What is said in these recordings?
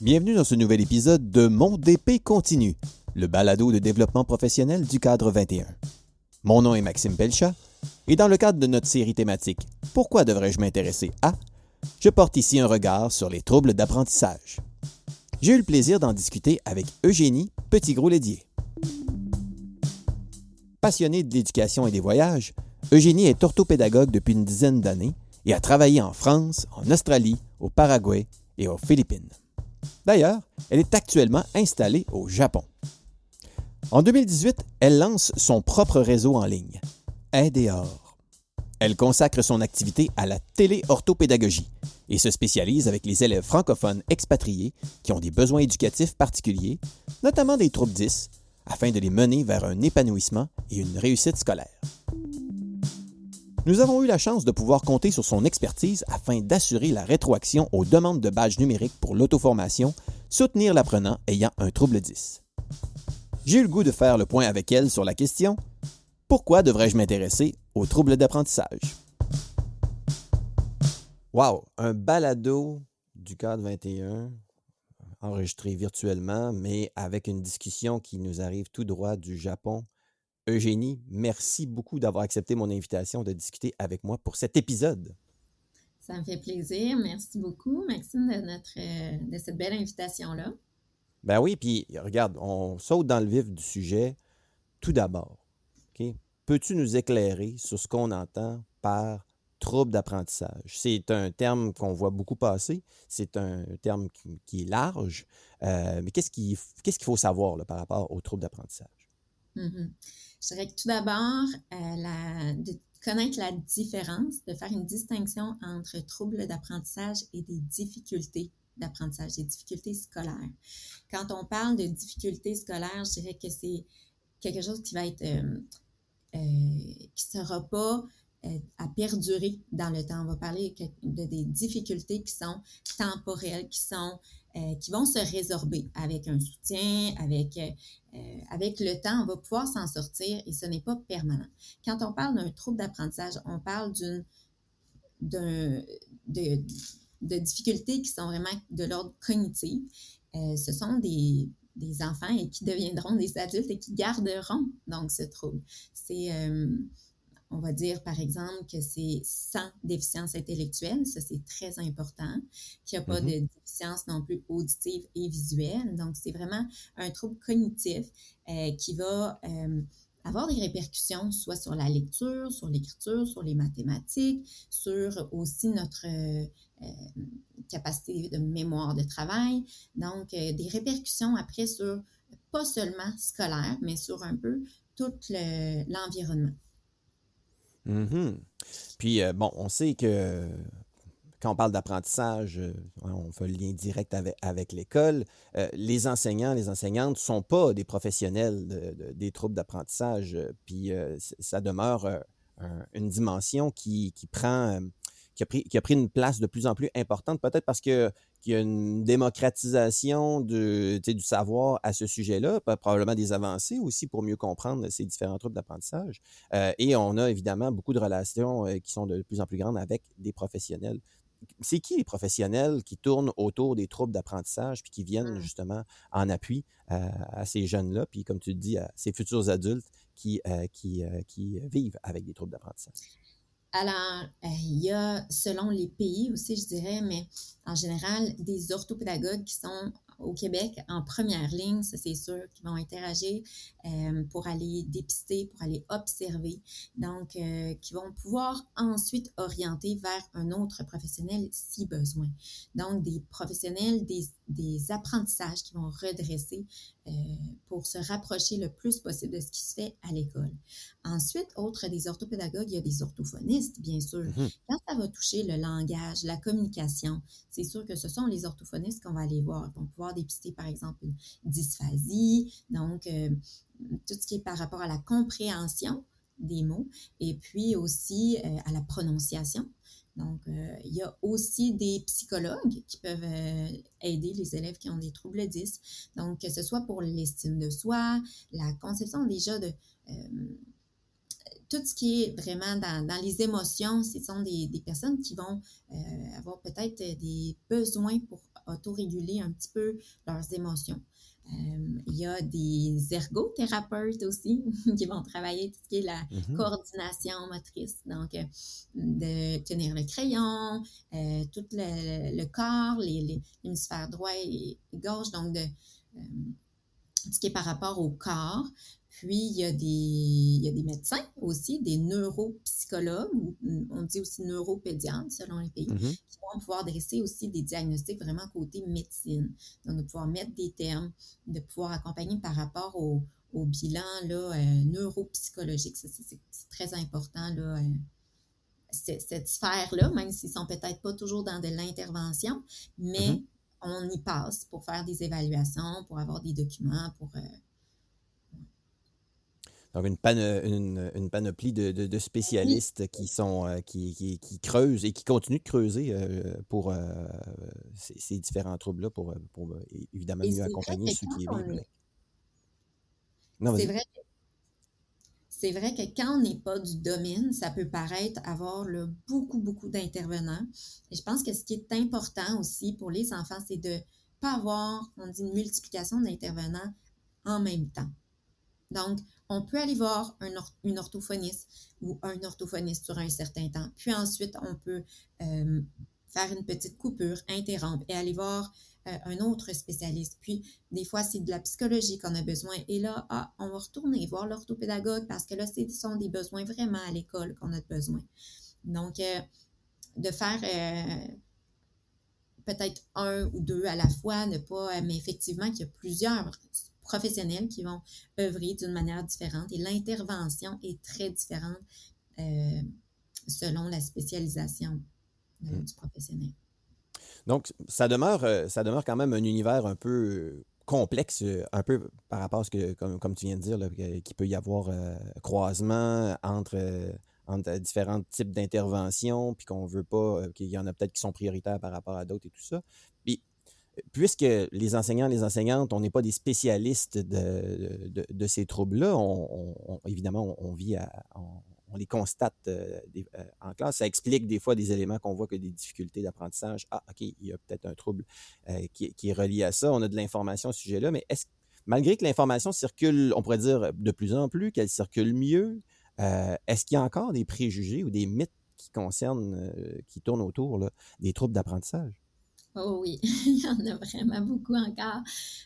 Bienvenue dans ce nouvel épisode de Mon DP continue, le balado de développement professionnel du cadre 21. Mon nom est Maxime Pelchat et dans le cadre de notre série thématique « Pourquoi devrais-je m'intéresser à ?», je porte ici un regard sur les troubles d'apprentissage. J'ai eu le plaisir d'en discuter avec Eugénie Petit-Gros-Lédier. Passionnée de l'éducation et des voyages, Eugénie est orthopédagogue depuis une dizaine d'années et a travaillé en France, en Australie, au Paraguay et aux Philippines. D'ailleurs, elle est actuellement installée au Japon. En 2018, elle lance son propre réseau en ligne, Aide-et-Or. Elle consacre son activité à la téléorthopédagogie et se spécialise avec les élèves francophones expatriés qui ont des besoins éducatifs particuliers, notamment des troubles 10, afin de les mener vers un épanouissement et une réussite scolaire. Nous avons eu la chance de pouvoir compter sur son expertise afin d'assurer la rétroaction aux demandes de badges numériques pour l'auto-formation, soutenir l'apprenant ayant un trouble 10. J'ai eu le goût de faire le point avec elle sur la question « Pourquoi devrais-je m'intéresser aux troubles d'apprentissage? » Wow! Un balado du cadre 21, enregistré virtuellement, mais avec une discussion qui nous arrive tout droit du Japon. Eugénie, merci beaucoup d'avoir accepté mon invitation de discuter avec moi pour cet épisode. Ça me fait plaisir. Merci beaucoup, Maxime, de cette belle invitation-là. Ben oui, puis regarde, on saute dans le vif du sujet tout d'abord. Okay? Peux-tu nous éclairer sur ce qu'on entend par trouble d'apprentissage? C'est un terme qu'on voit beaucoup passer, c'est un terme qui est large, mais qu'est-ce qu'il faut savoir là, par rapport au trouble d'apprentissage? Mm-hmm. Je dirais que tout d'abord, de connaître la différence, de faire une distinction entre troubles d'apprentissage et des difficultés d'apprentissage, des difficultés scolaires. Quand on parle de difficultés scolaires, je dirais que c'est quelque chose qui va être, qui ne sera pas à perdurer dans le temps. On va parler des difficultés qui sont temporelles, qui vont se résorber avec un soutien, avec le temps, on va pouvoir s'en sortir et ce n'est pas permanent. Quand on parle d'un trouble d'apprentissage, on parle de difficultés qui sont vraiment de l'ordre cognitif. Ce sont des enfants et qui deviendront des adultes et qui garderont donc ce trouble. C'est on va dire, par exemple, que c'est sans déficience intellectuelle, ça c'est très important, qu'il n'y a pas de déficience non plus auditive et visuelle. Donc, c'est vraiment un trouble cognitif qui va avoir des répercussions soit sur la lecture, sur l'écriture, sur les mathématiques, sur aussi notre capacité de mémoire de travail. Donc, des répercussions après sur, pas seulement scolaire, mais sur un peu tout l'environnement. Mm-hmm. Puis, bon, on sait que quand on parle d'apprentissage, on fait le lien direct avec l'école. Les enseignants, les enseignantes ne sont pas des professionnels des troubles d'apprentissage. Puis, ça demeure une dimension qui a pris une place de plus en plus importante, peut-être parce qu'il y a une démocratisation du savoir à ce sujet-là, probablement des avancées aussi pour mieux comprendre ces différents troubles d'apprentissage. Et on a évidemment beaucoup de relations qui sont de plus en plus grandes avec des professionnels. C'est qui les professionnels qui tournent autour des troubles d'apprentissage puis qui viennent justement en appui à ces jeunes-là, puis comme tu le dis, à ces futurs adultes qui vivent avec des troubles d'apprentissage? Alors, il y a, selon les pays aussi, je dirais, mais en général, des orthopédagogues qui sont au Québec en première ligne, ça c'est sûr, qui vont interagir pour aller dépister, pour aller observer, donc qui vont pouvoir ensuite orienter vers un autre professionnel si besoin. Donc, des professionnels, des apprentissages qui vont redresser pour se rapprocher le plus possible de ce qui se fait à l'école. Ensuite, autre des orthopédagogues, il y a des orthophonistes, bien sûr. Mm-hmm. Quand ça va toucher le langage, la communication, c'est sûr que ce sont les orthophonistes qu'on va aller voir. Ils vont pouvoir dépister, par exemple, une dysphasie, donc tout ce qui est par rapport à la compréhension des mots et puis aussi à la prononciation. Donc, il y a aussi des psychologues qui peuvent aider les élèves qui ont des troubles 10. Donc, que ce soit pour l'estime de soi, la conception déjà de tout ce qui est vraiment dans les émotions, ce sont des personnes qui vont avoir peut-être des besoins pour autoréguler un petit peu leurs émotions. Il y a des ergothérapeutes aussi qui vont travailler tout ce qui est la Mhm. coordination motrice. Donc, de tenir le crayon, tout le corps, l'hémisphère droit et gauche. Donc, euh, ce qui est par rapport au corps. Puis, il y a des médecins aussi, des neuropsychologues, ou on dit aussi neuropédiatres selon les pays, Mhm. qui vont pouvoir dresser aussi des diagnostics vraiment côté médecine. Donc, de pouvoir mettre des termes, de pouvoir accompagner par rapport au bilan là, neuropsychologique. Ça, c'est très important, là, cette sphère-là, même s'ils ne sont peut-être pas toujours dans de l'intervention, Mhm. mais on y passe pour faire des évaluations, pour avoir des documents, pour... Donc, une panoplie de Oui, spécialistes qui sont qui creusent et qui continuent de creuser pour ces différents troubles-là pour évidemment et mieux accompagner ceux qui les vivent avec. Non, c'est vas-y. vrai, c'est vrai que quand on n'est pas du domaine, ça peut paraître avoir là, beaucoup, beaucoup d'intervenants. Et je pense que ce qui est important aussi pour les enfants, c'est de ne pas avoir, on dit, une multiplication d'intervenants en même temps. Donc, on peut aller voir une orthophoniste ou un orthophoniste sur un certain temps. Puis ensuite, on peut euh, faire une petite coupure, interrompre et aller voir un autre spécialiste. Puis, des fois, c'est de la psychologie qu'on a besoin. Et là, on va retourner voir l'orthopédagogue parce que là, ce sont des besoins vraiment à l'école qu'on a besoin. Donc, de faire peut-être un ou deux à la fois, ne pas, mais effectivement qu'il y a plusieurs professionnels qui vont œuvrer d'une manière différente et l'intervention est très différente euh, selon la spécialisation Mm. du professionnel. Donc, ça demeure quand même un univers un peu complexe, un peu par rapport à ce que, comme tu viens de dire, là, qu'il peut y avoir croisement entre différents types d'interventions, puis qu'on veut pas, qu'il y en a peut-être qui sont prioritaires par rapport à d'autres et tout ça. Puis, puisque les enseignants, les enseignantes, on n'est pas des spécialistes de ces troubles-là, évidemment, on vit on les constate en classe. Ça explique des fois des éléments qu'on voit que des difficultés d'apprentissage. Ah, OK, il y a peut-être un trouble qui est relié à ça. On a de l'information au sujet-là, mais malgré que l'information circule, on pourrait dire de plus en plus, qu'elle circule mieux, est-ce qu'il y a encore des préjugés ou des mythes qui tournent autour là, des troubles d'apprentissage? Oh oui, il y en a vraiment beaucoup encore.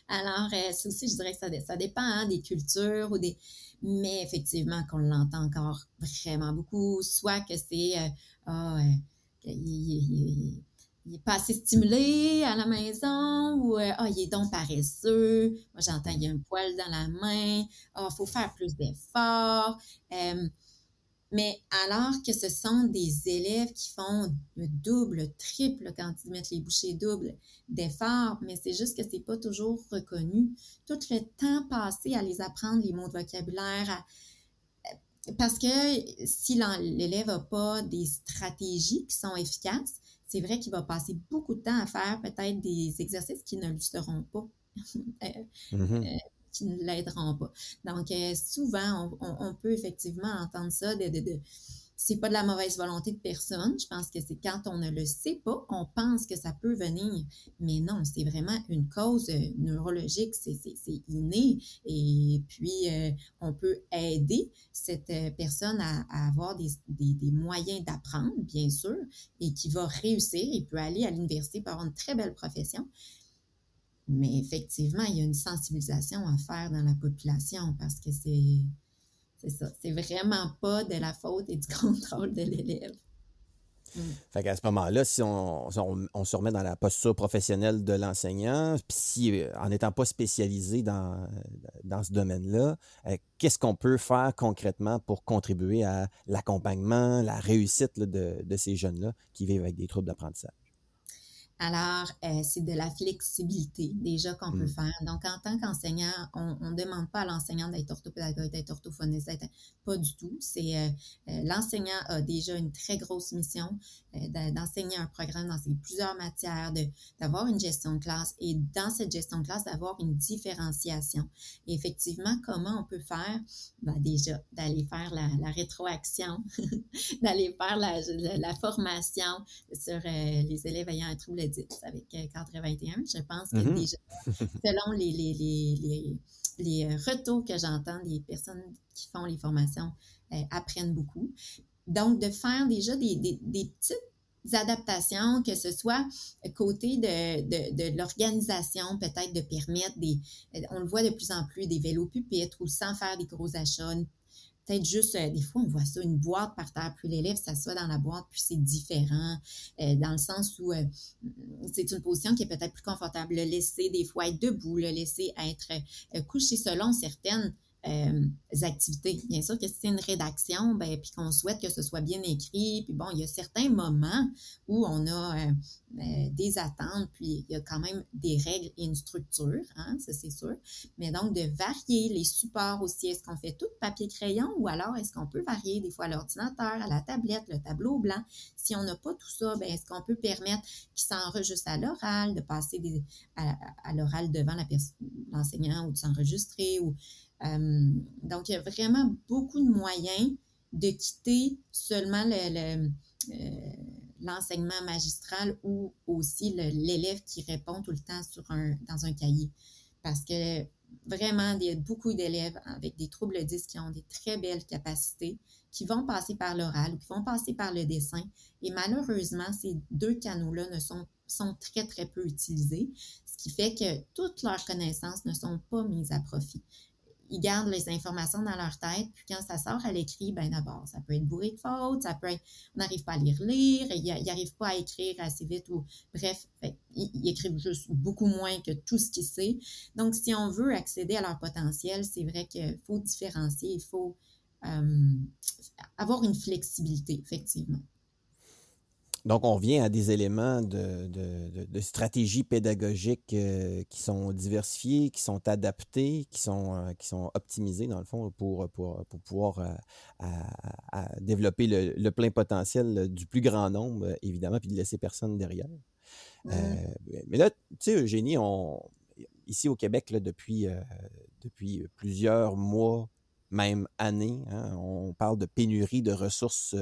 Alors, ça aussi, je dirais que ça dépend hein, des cultures ou des... Mais effectivement, qu'on l'entend encore vraiment beaucoup, soit que c'est ah, qu'il il est pas assez stimulé à la maison ou ah, il est donc paresseux. Moi, j'entends il y a un poil dans la main. Ah, il faut faire plus d'efforts. Mais alors que ce sont des élèves qui font le double, triple quand ils mettent les bouchées doubles d'efforts, mais c'est juste que c'est pas toujours reconnu. Tout le temps passé à les apprendre les mots de vocabulaire, parce que si l'élève n'a pas des stratégies qui sont efficaces, c'est vrai qu'il va passer beaucoup de temps à faire peut-être des exercices qui ne lui seront pas Mhm. qui ne l'aideront pas. Donc, souvent, on peut effectivement entendre ça c'est pas de la mauvaise volonté de personne. Je pense que c'est quand on ne le sait pas, on pense que ça peut venir. Mais non, c'est vraiment une cause neurologique, c'est inné. Et puis, on peut aider cette personne à avoir des moyens d'apprendre, bien sûr, et qui va réussir. Il peut aller à l'université pour avoir une très belle profession. Mais effectivement, il y a une sensibilisation à faire dans la population parce que c'est ça. C'est vraiment pas de la faute et du contrôle de l'élève. Mm. Fait qu'à ce moment-là, si on se remet dans la posture professionnelle de l'enseignant, puis si, en n'étant pas spécialisé dans ce domaine-là, qu'est-ce qu'on peut faire concrètement pour contribuer à l'accompagnement, la réussite là, de ces jeunes-là qui vivent avec des troubles d'apprentissage? Alors, c'est de la flexibilité déjà qu'on peut Mm. faire. Donc, en tant qu'enseignant, on ne demande pas à l'enseignant d'être orthopédagogue, d'être orthophoniste, pas du tout. L'enseignant a déjà une très grosse mission d'enseigner un programme dans plusieurs matières, d'avoir une gestion de classe et dans cette gestion de classe, d'avoir une différenciation. Et effectivement, comment on peut faire? Ben, déjà, d'aller faire la rétroaction, d'aller faire la formation sur les élèves ayant un trouble 10 avec Cadre 21. Je pense que Mhm. déjà, selon les retours que j'entends des personnes qui font les formations, apprennent beaucoup. Donc, de faire déjà des petites adaptations, que ce soit côté de l'organisation, peut-être de permettre on le voit de plus en plus, des vélos pupitres ou sans faire des gros achats, peut-être juste, des fois, on voit ça, une boîte par terre, puis l'élève s'assoit dans la boîte, puis c'est différent, dans le sens où c'est une position qui est peut-être plus confortable. Le laisser, des fois, être debout, le laisser être couché selon certaines activités. Bien sûr que si c'est une rédaction, ben, puis qu'on souhaite que ce soit bien écrit, puis bon, il y a certains moments où on a des attentes, puis il y a quand même des règles et une structure, hein, ça c'est sûr. Mais donc, de varier les supports aussi. Est-ce qu'on fait tout papier-crayon ou alors est-ce qu'on peut varier des fois à l'ordinateur, à la tablette, le tableau blanc? Si on n'a pas tout ça, bien, est-ce qu'on peut permettre qu'ils s'enregistrent à l'oral, de passer à l'oral devant l'enseignant ou de s'enregistrer? Donc, il y a vraiment beaucoup de moyens de quitter seulement l'enseignement magistral ou aussi l'élève qui répond tout le temps dans un cahier. Parce que vraiment, il y a beaucoup d'élèves avec des troubles 10 qui ont des très belles capacités, qui vont passer par l'oral ou qui vont passer par le dessin. Et malheureusement, ces deux canaux-là sont très, très peu utilisés, ce qui fait que toutes leurs connaissances ne sont pas mises à profit. Ils gardent les informations dans leur tête, puis quand ça sort à l'écrit, ben d'abord, ça peut être bourré de fautes, ça peut être, on n'arrive pas à lire, ils n'arrivent pas à écrire assez vite, ou bref, ils écrivent juste beaucoup moins que tout ce qu'ils savent. Donc, si on veut accéder à leur potentiel, c'est vrai qu'il faut différencier, il faut avoir une flexibilité, effectivement. Donc, on revient à des éléments de stratégie pédagogique qui sont diversifiés, qui sont adaptés, qui sont optimisés, dans le fond, pour pouvoir développer le plein potentiel du plus grand nombre, évidemment, puis de laisser personne derrière. Mm. Mais là, tu sais, Eugénie, ici au Québec, là, depuis plusieurs mois, même années, hein, on parle de pénurie de ressources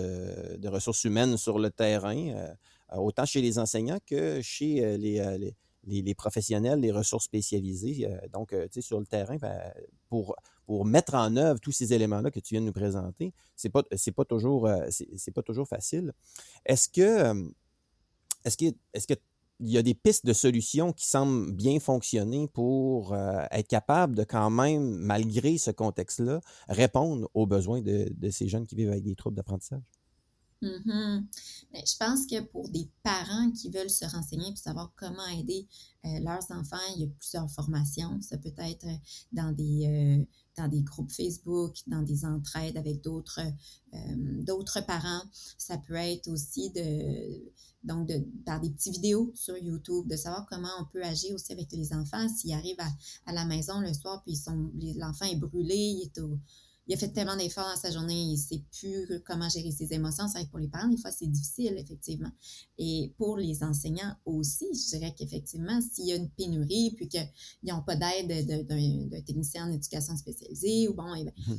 humaines sur le terrain, autant chez les enseignants que chez les professionnels, les ressources spécialisées. Donc, tu sais, sur le terrain, ben, pour mettre en œuvre tous ces éléments-là que tu viens de nous présenter, c'est pas toujours facile. Est-ce que, est-ce que il y a des pistes de solutions qui semblent bien fonctionner pour être capable de quand même, malgré ce contexte-là, répondre aux besoins de ces jeunes qui vivent avec des troubles d'apprentissage? Mm-hmm. Je pense que pour des parents qui veulent se renseigner pour savoir comment aider leurs enfants, il y a plusieurs formations. Ça peut être dans des groupes Facebook, dans des entraides avec d'autres parents. Ça peut être aussi par des petites vidéos sur YouTube, de savoir comment on peut agir aussi avec les enfants s'ils arrivent à la maison le soir puis l'enfant est brûlé, il a fait tellement d'efforts dans sa journée, il ne sait plus comment gérer ses émotions. C'est vrai que pour les parents, des fois, c'est difficile, effectivement. Et pour les enseignants aussi, je dirais qu'effectivement, s'il y a une pénurie, puis qu'ils n'ont pas d'aide d'un technicien en éducation spécialisée, ou bon,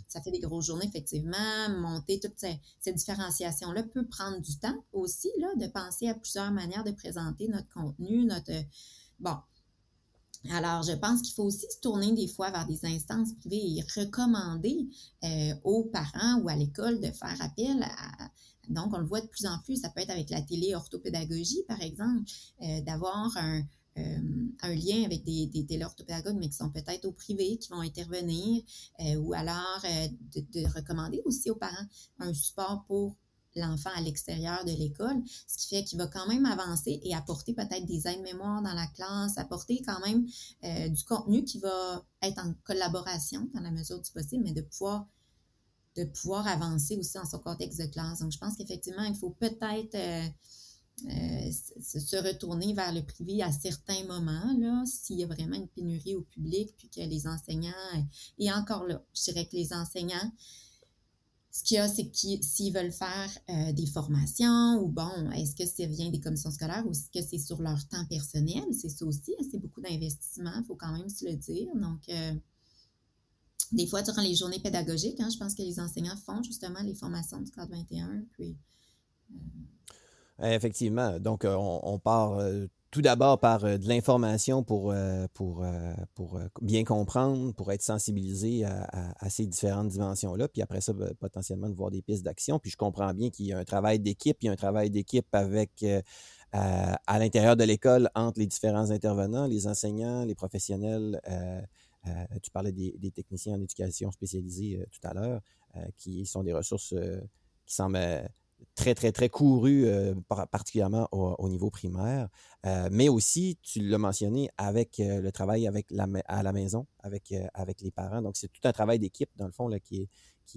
ça fait des grosses journées, effectivement, monter toute cette différenciation-là peut prendre du temps aussi, là, de penser à plusieurs manières de présenter notre contenu, Bon, alors, je pense qu'il faut aussi se tourner des fois vers des instances privées et recommander aux parents ou à l'école de faire appel à... Donc, on le voit de plus en plus, ça peut être avec la téléorthopédagogie, par exemple, d'avoir un lien avec des téléorthopédagogues, mais qui sont peut-être au privé, qui vont intervenir, ou alors de recommander aussi aux parents un support pour l'enfant à l'extérieur de l'école, ce qui fait qu'il va quand même avancer et apporter peut-être des aides-mémoires dans la classe, apporter quand même du contenu qui va être en collaboration dans la mesure du possible, mais de pouvoir avancer aussi dans son contexte de classe. Donc, je pense qu'effectivement, il faut peut-être se retourner vers le privé à certains moments, là, s'il y a vraiment une pénurie au public, puis que les enseignants, et encore là, je dirais que les enseignants, ce qu'il y a, c'est que s'ils veulent faire des formations ou bon, est-ce que ça vient des commissions scolaires ou est-ce que c'est sur leur temps personnel? C'est ça aussi, c'est beaucoup d'investissement, il faut quand même se le dire. Donc, des fois, durant les journées pédagogiques, hein, je pense que les enseignants font justement les formations du cadre 21, puis... Effectivement. Donc, on part tout d'abord par de l'information pour bien comprendre, pour être sensibilisé à ces différentes dimensions-là, puis après ça, potentiellement de voir des pistes d'action. Puis je comprends bien qu'il y a un travail d'équipe, il y a un travail d'équipe avec à l'intérieur de l'école entre les différents intervenants, les enseignants, les professionnels. Tu parlais des techniciens en éducation spécialisée tout à l'heure, qui sont des ressources qui semblent très, très, très courues, particulièrement au niveau primaire. Mais aussi, tu l'as mentionné, avec le travail à la maison, avec les parents. Donc, c'est tout un travail d'équipe, dans le fond, là, qui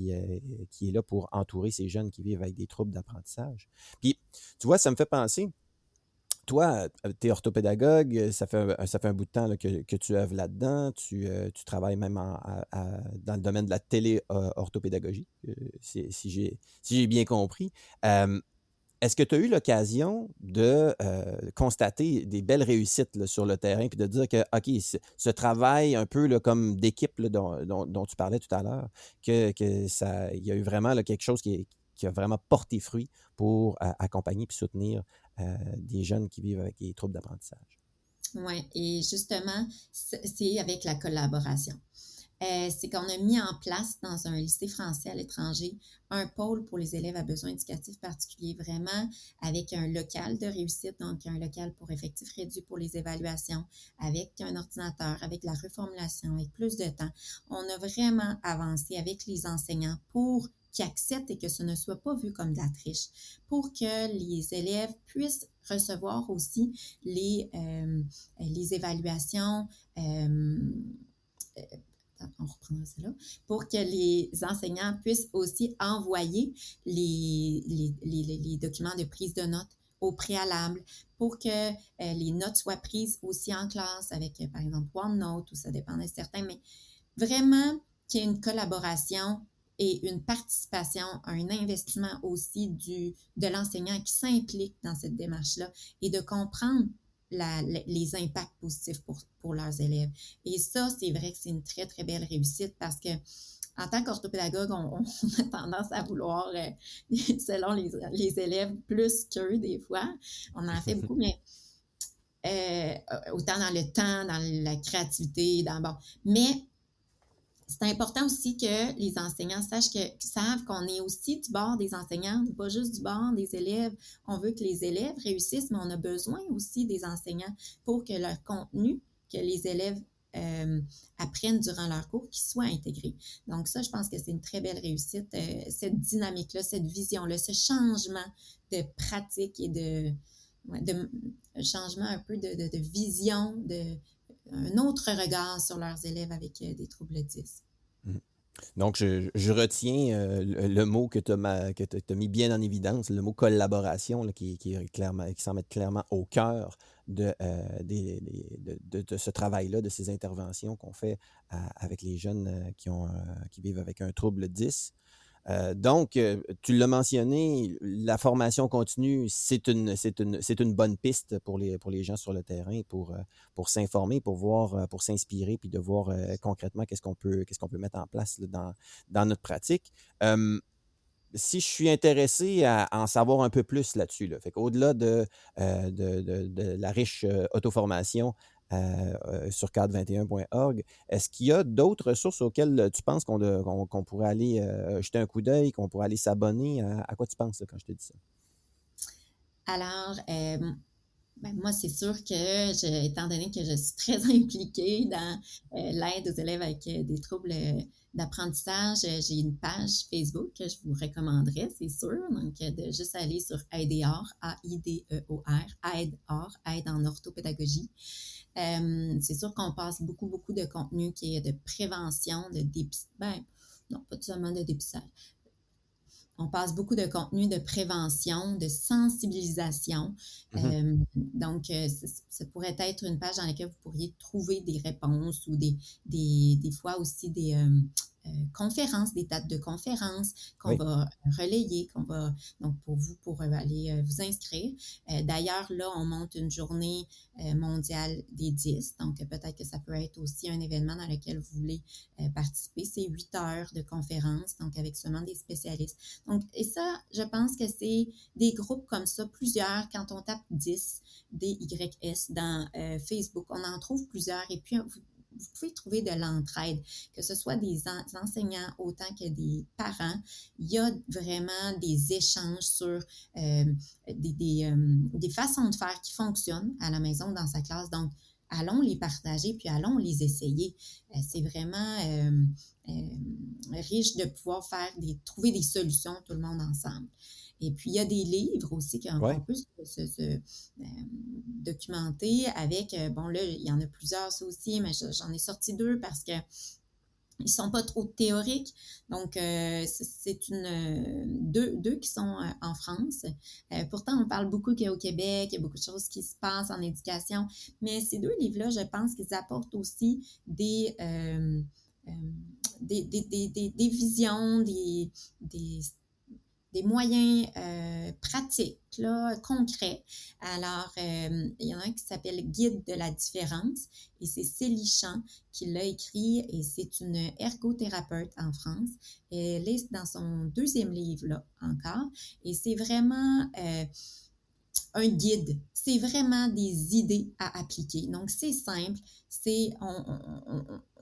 est là pour entourer ces jeunes qui vivent avec des troubles d'apprentissage. Puis, tu vois, ça me fait penser, toi, tu es orthopédagogue, ça fait un bout de temps là, que tu œuvres là-dedans, tu travailles même dans le domaine de la télé-orthopédagogie, si j'ai bien compris. Euh, Est-ce que tu as eu l'occasion de constater des belles réussites là, sur le terrain, puis de dire que, OK, ce travail un peu là, comme d'équipe là, dont tu parlais tout à l'heure, il y a eu vraiment là, quelque chose qui a vraiment porté fruit pour accompagner et soutenir des jeunes qui vivent avec des troubles d'apprentissage? Oui, et justement, c'est avec la collaboration. C'est qu'on a mis en place dans un lycée français à l'étranger un pôle pour les élèves à besoins éducatifs particuliers, vraiment avec un local de réussite, donc un local pour effectifs réduits pour les évaluations, avec un ordinateur, avec la reformulation, avec plus de temps. On a vraiment avancé avec les enseignants pour qu'ils acceptent et que ce ne soit pas vu comme de la triche, pour que les élèves puissent recevoir aussi les évaluations. On reprendra ça là, pour que les enseignants puissent aussi envoyer les documents de prise de notes au préalable pour que les notes soient prises aussi en classe avec, par exemple, OneNote, ou ça dépend de certains, mais vraiment qu'il y ait une collaboration et une participation, un investissement aussi de l'enseignant qui s'implique dans cette démarche-là et de comprendre les impacts positifs pour leurs élèves. Et ça, c'est vrai que c'est une très, très belle réussite parce que en tant qu'orthopédagogue, on a tendance à vouloir, selon les élèves, plus qu'eux des fois. On en fait beaucoup, mais autant dans le temps, dans la créativité, bon. Mais c'est important aussi que les enseignants savent qu'on est aussi du bord des enseignants, pas juste du bord des élèves. On veut que les élèves réussissent, mais on a besoin aussi des enseignants pour que leur contenu, que les élèves apprennent durant leur cours, qu'ils soient intégrés. Donc ça, je pense que c'est une très belle réussite, cette dynamique-là, cette vision-là, ce changement de pratique et de changement un peu de vision, un autre regard sur leurs élèves avec des troubles 10. Donc, je retiens le mot que tu as mis bien en évidence, le mot collaboration, là, qui est clairement, qui semble être clairement au cœur de ce travail-là, de ces interventions qu'on fait avec les jeunes qui vivent avec un trouble 10. Donc, tu l'as mentionné, la formation continue, c'est une bonne piste pour les gens sur le terrain, pour s'informer, pour voir, pour s'inspirer, puis de voir concrètement qu'est-ce qu'on peut mettre en place là, dans notre pratique. Si je suis intéressé à en savoir un peu plus là-dessus, là, fait qu'au-delà de la riche auto-formation sur cadre21.org, est-ce qu'il y a d'autres ressources auxquelles tu penses qu'on pourrait aller jeter un coup d'œil, qu'on pourrait aller s'abonner? À quoi tu penses là, quand je te dis ça? Alors, moi, c'est sûr que, étant donné que je suis très impliquée dans l'aide aux élèves avec des troubles d'apprentissage, j'ai une page Facebook que je vous recommanderais, c'est sûr. Donc, de juste aller sur AIDEOR, A-I-D-E-O-R, AIDEOR, Aide en orthopédagogie. C'est sûr qu'on passe beaucoup, beaucoup de contenu qui est de prévention, de dépistage. Non, pas seulement de dépistage. On passe beaucoup de contenu de prévention, de sensibilisation. Mhm. Donc, ça pourrait être une page dans laquelle vous pourriez trouver des réponses ou des fois aussi conférences, des dates de conférences qu'on Oui. va relayer, donc pour vous, pour aller vous inscrire. D'ailleurs, là, on monte une journée mondiale des 10, donc peut-être que ça peut être aussi un événement dans lequel vous voulez participer. C'est 8 heures de conférence, donc avec seulement des spécialistes. Donc, et ça, je pense que c'est des groupes comme ça, plusieurs, quand on tape 10, DYS dans Facebook, on en trouve plusieurs, et puis vous pouvez trouver de l'entraide, que ce soit des enseignants autant que des parents. Il y a vraiment des échanges sur des façons de faire qui fonctionnent à la maison dans sa classe. Donc, allons les partager, puis allons les essayer. C'est vraiment riche de pouvoir trouver des solutions tout le monde ensemble. Et puis, il y a des livres aussi qu'on peut se documenter avec, bon là, il y en a plusieurs ça aussi, mais j'en ai sorti 2 parce que ils sont pas trop théoriques. Donc, c'est deux qui sont en France. Pourtant, on parle beaucoup qu'au Québec, il y a beaucoup de choses qui se passent en éducation, mais ces 2 livres-là, je pense qu'ils apportent aussi des visions, des moyens pratiques, là, concrets. Alors, il y en a un qui s'appelle Guide de la différence et c'est Célie Champ qui l'a écrit et c'est une ergothérapeute en France. Elle est dans son 2e livre, là, encore, et c'est vraiment un guide. C'est vraiment des idées à appliquer. Donc, c'est simple.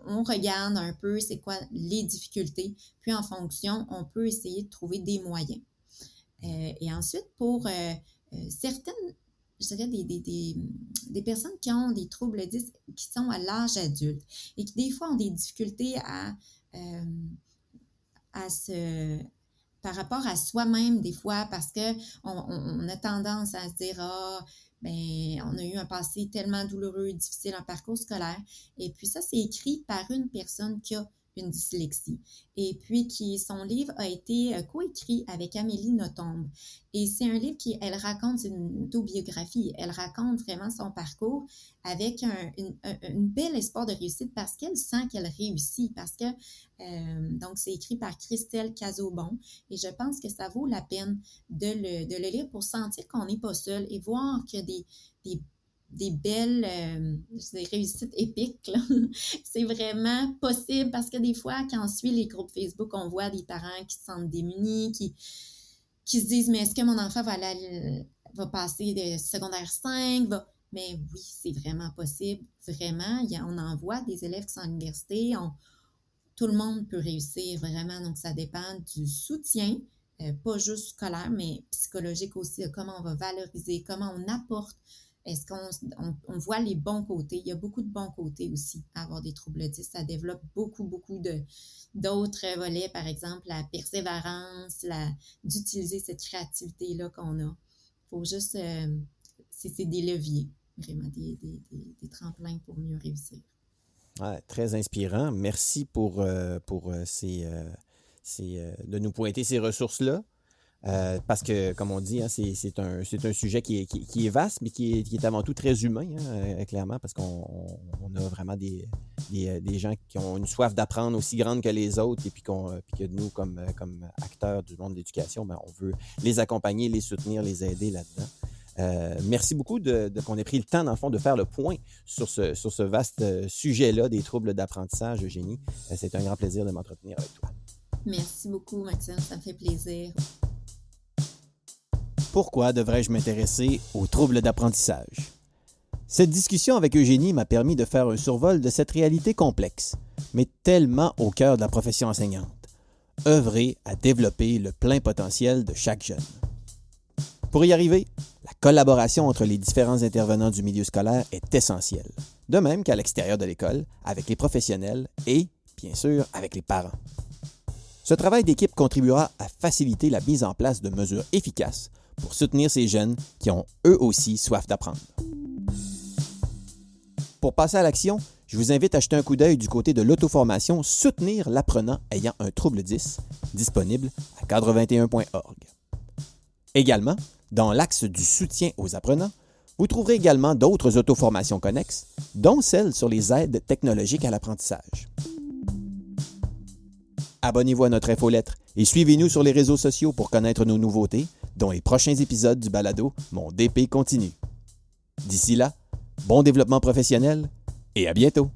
On regarde un peu c'est quoi les difficultés, puis en fonction, on peut essayer de trouver des moyens. Et ensuite, pour certaines, je dirais, des personnes qui ont des troubles 10, qui sont à l'âge adulte et qui, des fois, ont des difficultés par rapport à soi-même, des fois, parce qu'on a tendance à se dire « Ah, ben, on a eu un passé tellement douloureux, difficile, un parcours scolaire. » Et puis ça, c'est écrit par une personne qui a une dyslexie. Et puis, son livre a été coécrit avec Amélie Nothomb. Et c'est un livre elle raconte, c'est une autobiographie, elle raconte vraiment son parcours avec une belle espoir de réussite parce qu'elle sent qu'elle réussit. Parce que, donc, c'est écrit par Christelle Cazobon. Et je pense que ça vaut la peine de le lire pour sentir qu'on n'est pas seul et voir qu'il y a des belles réussites épiques, là. C'est vraiment possible parce que des fois, quand on suit les groupes Facebook, on voit des parents qui se sentent démunis, qui se disent « Mais est-ce que mon enfant va passer de secondaire 5? » Mais oui, c'est vraiment possible. Vraiment, on en voit des élèves qui sont à l'université. Tout le monde peut réussir, vraiment. Donc, ça dépend du soutien, pas juste scolaire, mais psychologique aussi, comment on va valoriser, comment on apporte. Est-ce qu'on voit les bons côtés? Il y a beaucoup de bons côtés aussi à avoir des troubles 10. Ça développe beaucoup d'autres volets, par exemple la persévérance, d'utiliser cette créativité-là qu'on a. Il faut juste... c'est des leviers, vraiment, des tremplins pour mieux réussir. Ouais, très inspirant. Merci pour de nous pointer ces ressources-là. Parce que, comme on dit, hein, c'est un sujet qui est vaste, mais qui est avant tout très humain, hein, clairement, parce qu'on a vraiment des gens qui ont une soif d'apprendre aussi grande que les autres, et puis que nous, comme acteurs du monde de l'éducation, ben, on veut les accompagner, les soutenir, les aider là-dedans. Merci beaucoup qu'on ait pris le temps, dans le fond, de faire le point sur ce vaste sujet-là des troubles d'apprentissage, Eugénie. C'est un grand plaisir de m'entretenir avec toi. Merci beaucoup, Maxime. Ça me fait plaisir. Pourquoi devrais-je m'intéresser aux troubles d'apprentissage? Cette discussion avec Eugénie m'a permis de faire un survol de cette réalité complexe, mais tellement au cœur de la profession enseignante. Œuvrer à développer le plein potentiel de chaque jeune. Pour y arriver, la collaboration entre les différents intervenants du milieu scolaire est essentielle, de même qu'à l'extérieur de l'école, avec les professionnels et, bien sûr, avec les parents. Ce travail d'équipe contribuera à faciliter la mise en place de mesures efficaces pour soutenir ces jeunes qui ont eux aussi soif d'apprendre. Pour passer à l'action, je vous invite à jeter un coup d'œil du côté de l'auto-formation Soutenir l'apprenant ayant un trouble 10, disponible à cadre21.org. Également, dans l'axe du soutien aux apprenants, vous trouverez également d'autres auto-formations connexes, dont celle sur les aides technologiques à l'apprentissage. Abonnez-vous à notre infolettre et suivez-nous sur les réseaux sociaux pour connaître nos nouveautés, dont les prochains épisodes du balado Mon DP continue. D'ici là, bon développement professionnel et à bientôt!